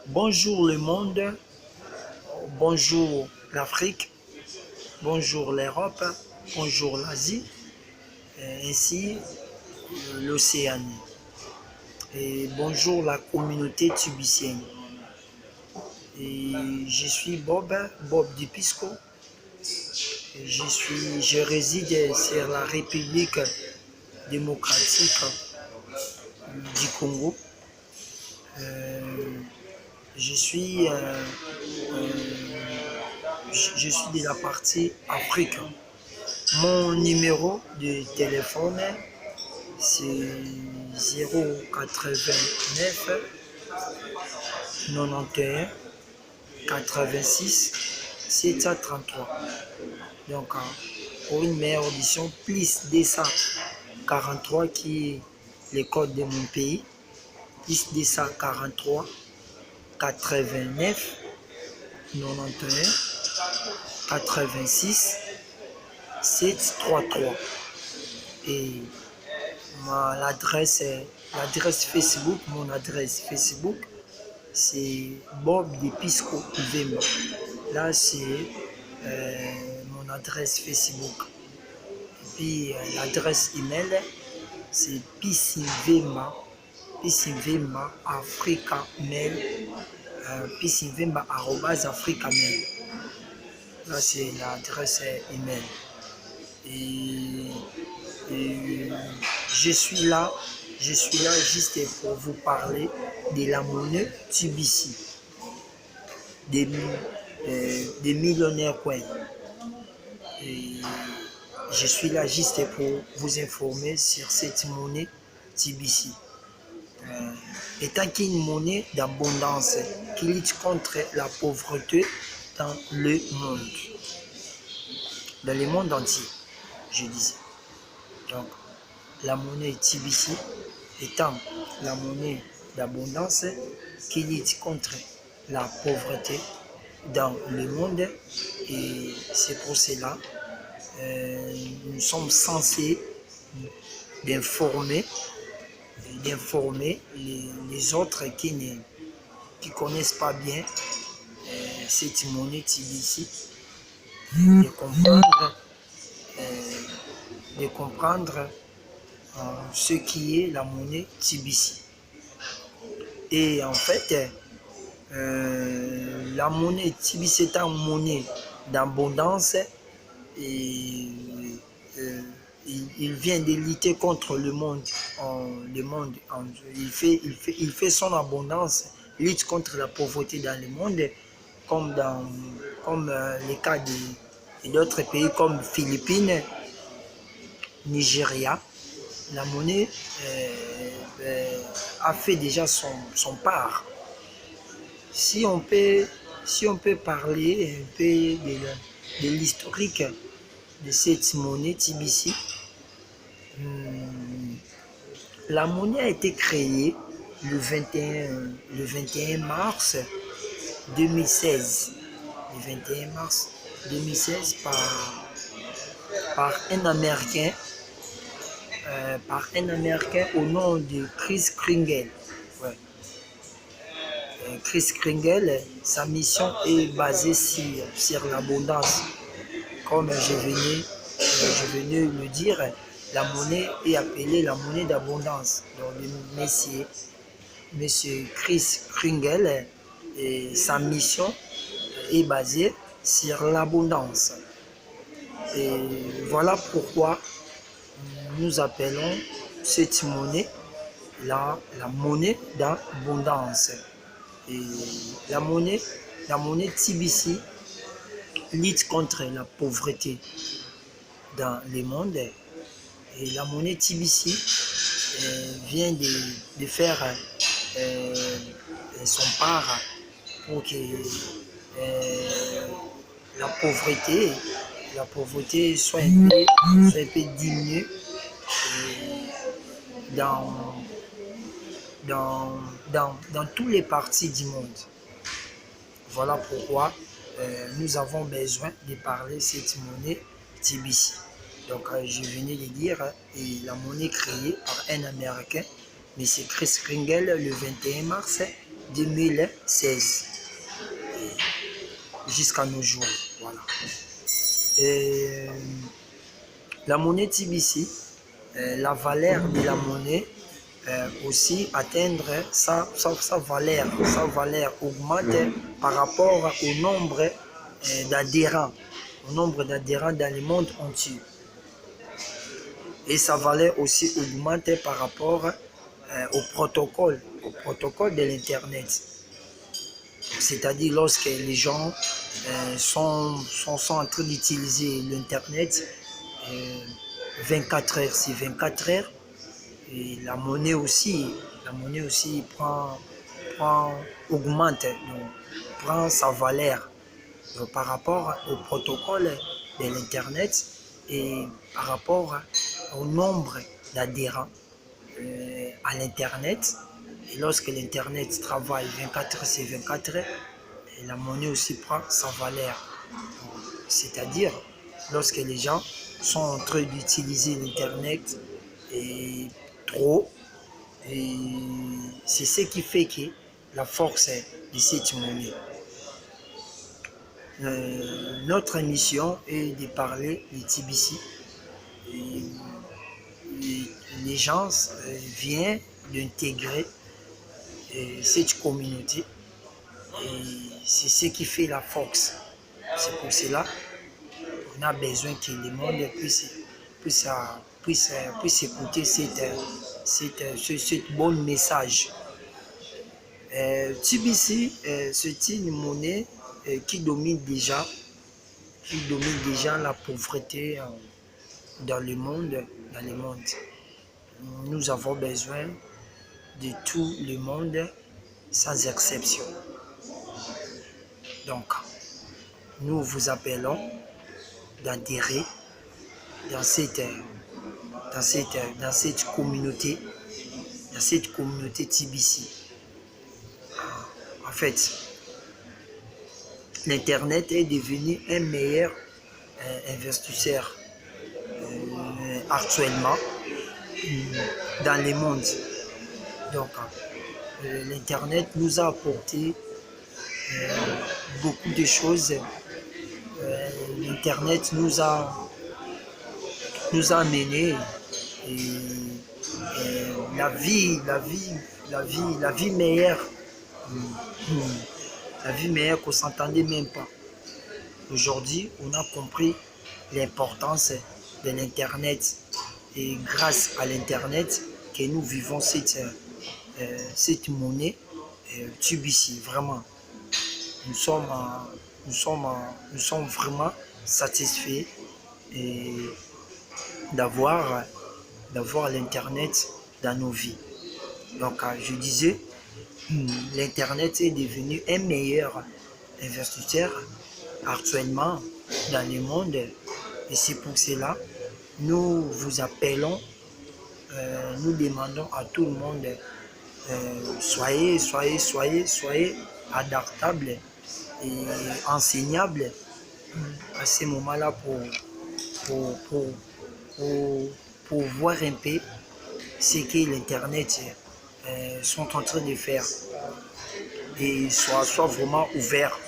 Bonjour le monde, bonjour l'Afrique, bonjour l'Europe, bonjour l'Asie, ainsi l'Océanie. Et bonjour la communauté tubicienne. Et je suis Bob Dipisco. Je réside sur la République démocratique du Congo. Je suis de la partie Afrique. Mon numéro de téléphone, c'est 089 91 86 733. Donc, pour une meilleure audition, plus 243 qui est le code de mon pays, plus 243 89 91 86 733. Et l'adresse Facebook, mon adresse Facebook, c'est Bob Dipisco Vemba. Là, c'est mon adresse Facebook. Et puis l'adresse email, c'est pissinvemba Africa Mail, pissinvemba@africamail. Là, c'est l'adresse email. Et je suis là juste pour vous parler de la monnaie TBC, des millionnaires coins. Et je suis là juste pour vous informer sur cette monnaie TBC. Étant qu'une monnaie d'abondance qui lutte contre la pauvreté dans le monde entier, je disais. Donc, la monnaie TBC étant la monnaie d'abondance qui lutte contre la pauvreté dans le monde, et c'est pour cela nous sommes censés d'informer les autres qui ne connaissent pas bien cette monnaie TBC, de comprendre ce qui est la monnaie TBC. Et en fait, la monnaie TBC est une monnaie d'abondance, et il vient de lutter contre le monde. Il fait son abondance, lutte contre la pauvreté dans le monde, comme les cas d'autres pays comme Philippines, Nigeria. La monnaie a fait déjà son part. Si on peut parler un peu de l'historique de cette monnaie TBC, la monnaie a été créée le 21 mars 2016. Le 21 mars 2016 par un Américain. Au nom de Chris Kringle. Ouais. Chris Kringle, sa mission est basée sur l'abondance. Comme je venais le dire, la monnaie est appelée la monnaie d'abondance. Donc le monsieur Chris Kringle, sa mission est basée sur l'abondance. Et voilà pourquoi nous appelons cette monnaie la monnaie d'abondance. Et la monnaie TBC lutte contre la pauvreté dans le monde. Et la monnaie TBC vient de faire son part pour que la pauvreté soit un peu diminuée dans tous les parties du monde. Voilà pourquoi nous avons besoin de parler de cette monnaie TBC. Donc je venais de dire, et la monnaie créée par un Américain M. Chris Kringle le 21 mars 2016 jusqu'à nos jours. Voilà. Et la monnaie TBC, la valeur de la monnaie aussi atteindre sa valeur augmente par rapport au nombre d'adhérents, dans le monde entier. Et sa valeur aussi augmente par rapport au protocole de l'Internet. C'est-à-dire lorsque les gens sont en train d'utiliser l'Internet 24 heures sur 24 heures, et la monnaie aussi augmente, donc, prend sa valeur par rapport au protocole de l'Internet et par rapport au nombre d'adhérents à l'Internet. Et lorsque l'Internet travaille 24 heures sur 24 heures, la monnaie aussi prend sa valeur. C'est-à-dire, lorsque les gens sont en train d'utiliser l'Internet et trop, et c'est ce qui fait que la force de cette monnaie. Notre mission est de parler de TBC. Les gens viennent d'intégrer cette communauté et c'est ce qui fait la force. C'est pour cela qu'on a besoin que le monde puisse écouter ce bon message. TBC, c'est une monnaie qui domine déjà la pauvreté dans le monde. Nous avons besoin de tout le monde sans exception. Donc, nous vous appelons d'adhérer dans cette communauté TBC. En fait, l'Internet est devenu un meilleur investisseur actuellement dans le monde. Donc, l'Internet nous a apporté beaucoup de choses. L'Internet nous a amené la vie meilleure. La vie meilleure qu'on ne s'entendait même pas. Aujourd'hui, on a compris l'importance de l'Internet. Et grâce à l'Internet que nous vivons cette monnaie TBC. Vraiment, nous sommes vraiment satisfaits d'avoir l'Internet dans nos vies. Donc, je disais, l'Internet est devenu un meilleur investisseur actuellement dans le monde. Et c'est pour cela nous vous appelons, nous demandons à tout le monde, soyez adaptables et enseignables à ce moment-là pour voir un peu ce que l'Internet sont en train de faire. Et soit vraiment ouvert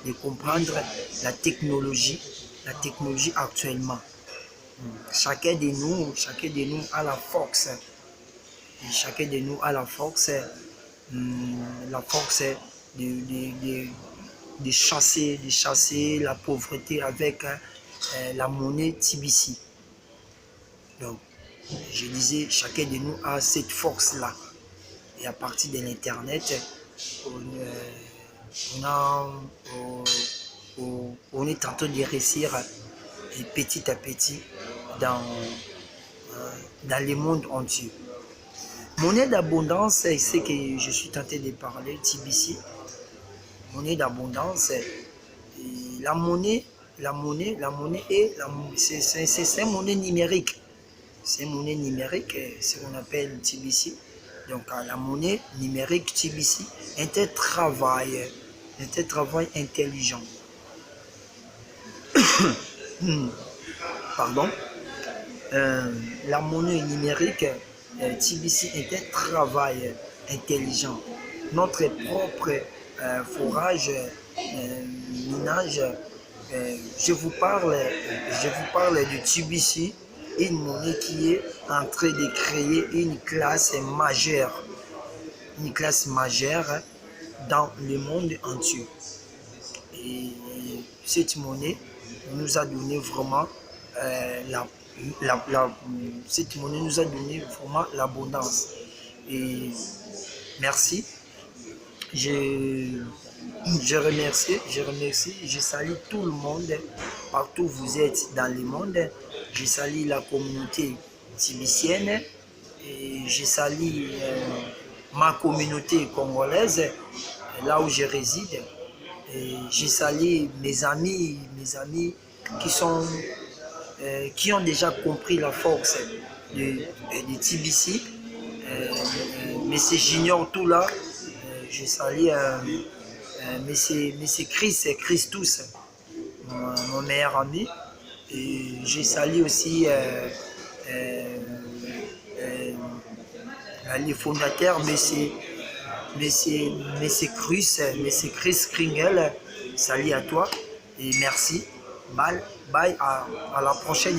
de comprendre la technologie actuellement. Chacun de nous a la force. Et chacun de nous a la force de chasser la pauvreté avec la monnaie TBC. Donc, je disais, chacun de nous a cette force-là. Et à partir de l'Internet, on est en train de réussir petit à petit dans le monde entier. Monnaie d'abondance, c'est ce que je suis tenté de parler, TBC. Monnaie d'abondance. La monnaie c'est une monnaie numérique. C'est une monnaie numérique, c'est ce qu'on appelle TBC. Donc la monnaie numérique TBC est un travail intelligent. Pardon. La monnaie numérique TBC est un travail intelligent. Notre propre forage, minage, je vous parle de TBC, une monnaie qui est en train de créer une classe majeure dans le monde entier. Et cette monnaie nous a donné vraiment cette monnaie nous a donné vraiment l'abondance. Et merci. Je, je remercie, je salue tout le monde, partout où vous êtes dans le monde. Je salue la communauté tibicienne et je salue ma communauté congolaise, là où je réside. Et je salue mes amis qui ont déjà compris la force de TBC. Mais c'est j'ignore tout là. Je salue mais c'est Christus, mon meilleur ami. Et je salue aussi les fondateurs, mais c'est Chris Kringle. Salut à toi et merci. Bye, à la prochaine.